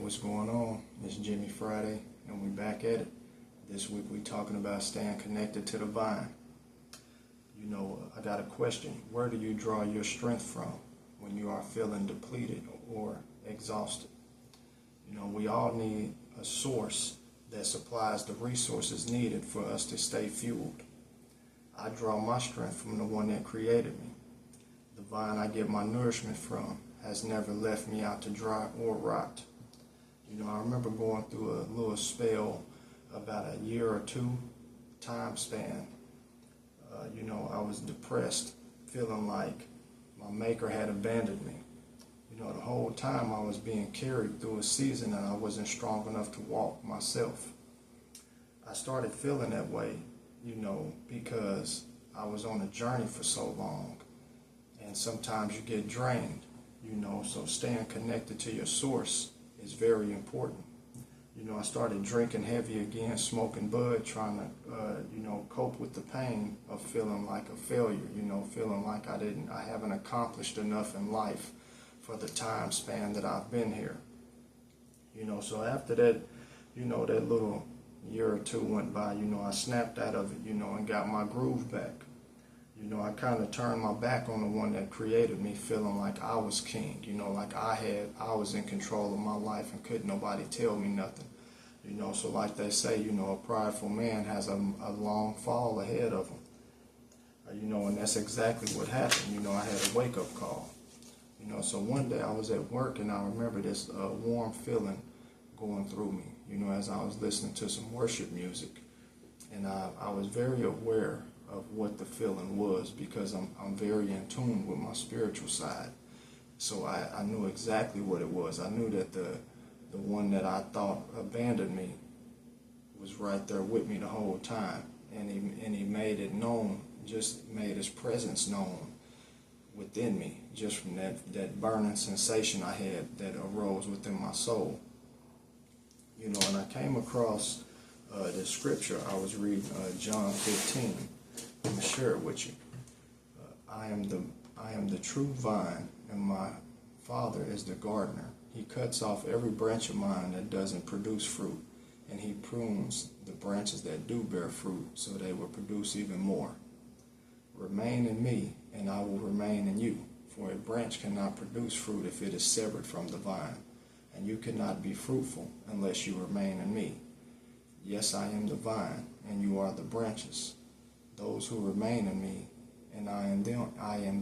what's going on? It's Jimmy Friday, and we back at it. This week we talking about staying connected to the vine. I got a question. Where do you draw your strength from when you are feeling depleted or exhausted? We all need a source that supplies the resources needed for us to stay fueled. I draw my strength from the one that created me. The vine I get my nourishment from has never left me out to dry or rot. I remember going through a little spell about a year or two time span. I was depressed, feeling like my maker had abandoned me. The whole time I was being carried through a season and I wasn't strong enough to walk myself. I started feeling that way, because I was on a journey for so long. And sometimes you get drained, so staying connected to your source is very important. I started drinking heavy again, smoking bud, trying to, cope with the pain of feeling like a failure, feeling like I haven't accomplished enough in life for the time span that I've been here. So after that, that little year or two went by, I snapped out of it, and got my groove back. I kind of turned my back on the one that created me, feeling like I was king, like I was in control of my life and couldn't nobody tell me nothing. So like they say, a prideful man has a long fall ahead of him. And that's exactly what happened. I had a wake-up call. So one day I was at work and I remember this warm feeling going through me, as I was listening to some worship music. And I was very aware of what the feeling was because I'm very in tune with my spiritual side. So I knew exactly what it was. I knew that the one that I thought abandoned me was right there with me the whole time. And he made it known, just made his presence known within me, just from that burning sensation I had that arose within my soul. And I came across the scripture. I was reading John 15. I'm going to share it with you. I am the true vine, and my Father is the gardener. He cuts off every branch of mine that doesn't produce fruit, and he prunes the branches that do bear fruit so they will produce even more. Remain in me, and I will remain in you. For a branch cannot produce fruit if it is severed from the vine, and you cannot be fruitful unless you remain in me. Yes, I am the vine, and you are the branches. Those who remain in me, and I in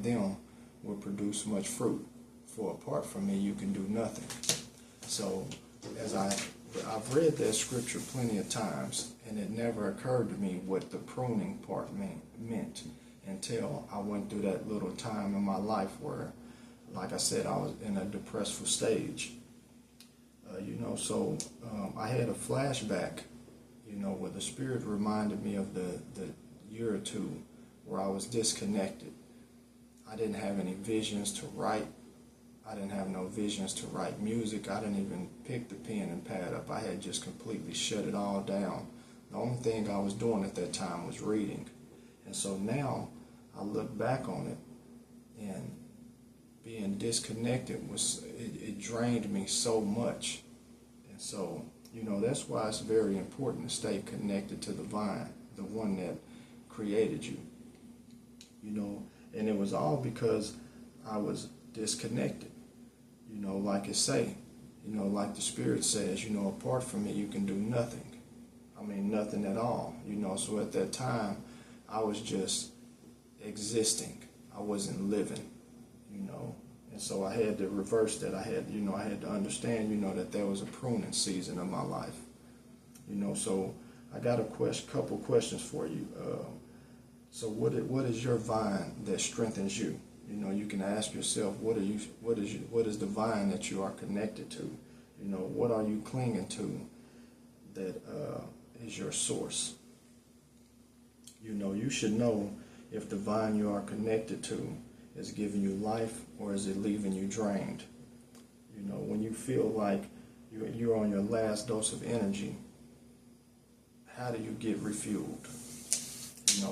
them, will produce much fruit. For apart from me, you can do nothing. So, as I've read that scripture plenty of times, and it never occurred to me what the pruning part meant until I went through that little time in my life where, like I said, I was in a depressed stage. I had a flashback, where the Spirit reminded me of the year or two where I was disconnected. I didn't have any visions to write. I didn't have no visions to write music. I didn't even pick the pen and pad up. I had just completely shut it all down. The only thing I was doing at that time was reading. And so now I look back on it, and being disconnected it drained me so much. And so, that's why it's very important to stay connected to the vine, the one that created you. And it was all because I was disconnected. Like it say, like the Spirit says, apart from me you can do nothing. I mean, nothing at all. So at that time I was just existing. I wasn't living, And so I had to reverse that. I had to understand, that there was a pruning season of my life. So I got a couple questions for you. So what is your vine that strengthens you? You can ask yourself, what is the vine that you are connected to? What are you clinging to that is your source? You should know if the vine you are connected to is giving you life or is it leaving you drained. When you feel like you're on your last dose of energy, how do you get refueled?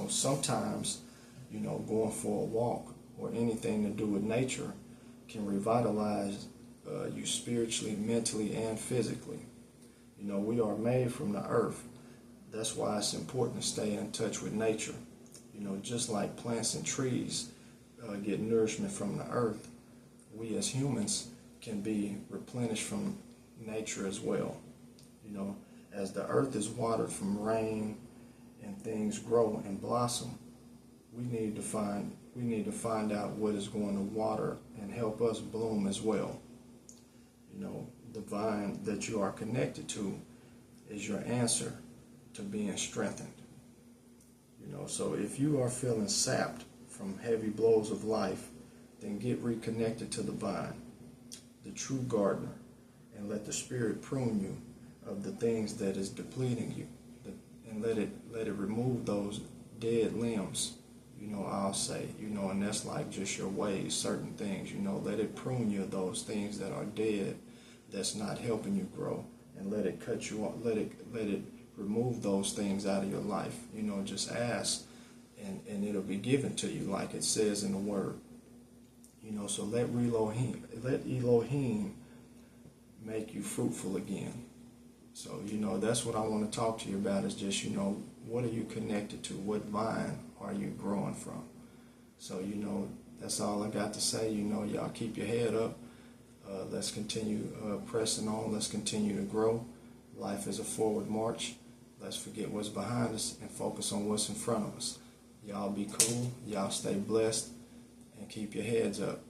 Sometimes, going for a walk or anything to do with nature can revitalize you spiritually, mentally, and physically. You know, we are made from the earth. That's why it's important to stay in touch with nature. You know, just like plants and trees get nourishment from the earth, we as humans can be replenished from nature as well. You know, as the earth is watered from rain and things grow and blossom, we need to find out what is going to water and help us bloom as well. You know, the vine that you are connected to is your answer to being strengthened. You know, so if you are feeling sapped from heavy blows of life, then get reconnected to the vine, the true gardener, and let the Spirit prune you of the things that is depleting you, and let it remove those dead limbs. You know, I'll say, you know, and that's like just your ways, certain things, you know, let it prune you of those things that are dead, that's not helping you grow, and let it cut you off, let it remove those things out of your life. You know, just ask, and it'll be given to you, like it says in the Word. You know, so let Elohim make you fruitful again. So, you know, that's what I want to talk to you about, is just, you know, what are you connected to? What vine are you growing from? So, you know, that's all I got to say. You know, y'all keep your head up. Let's continue pressing on. Let's continue to grow. Life is a forward march. Let's forget what's behind us and focus on what's in front of us. Y'all be cool. Y'all stay blessed and keep your heads up.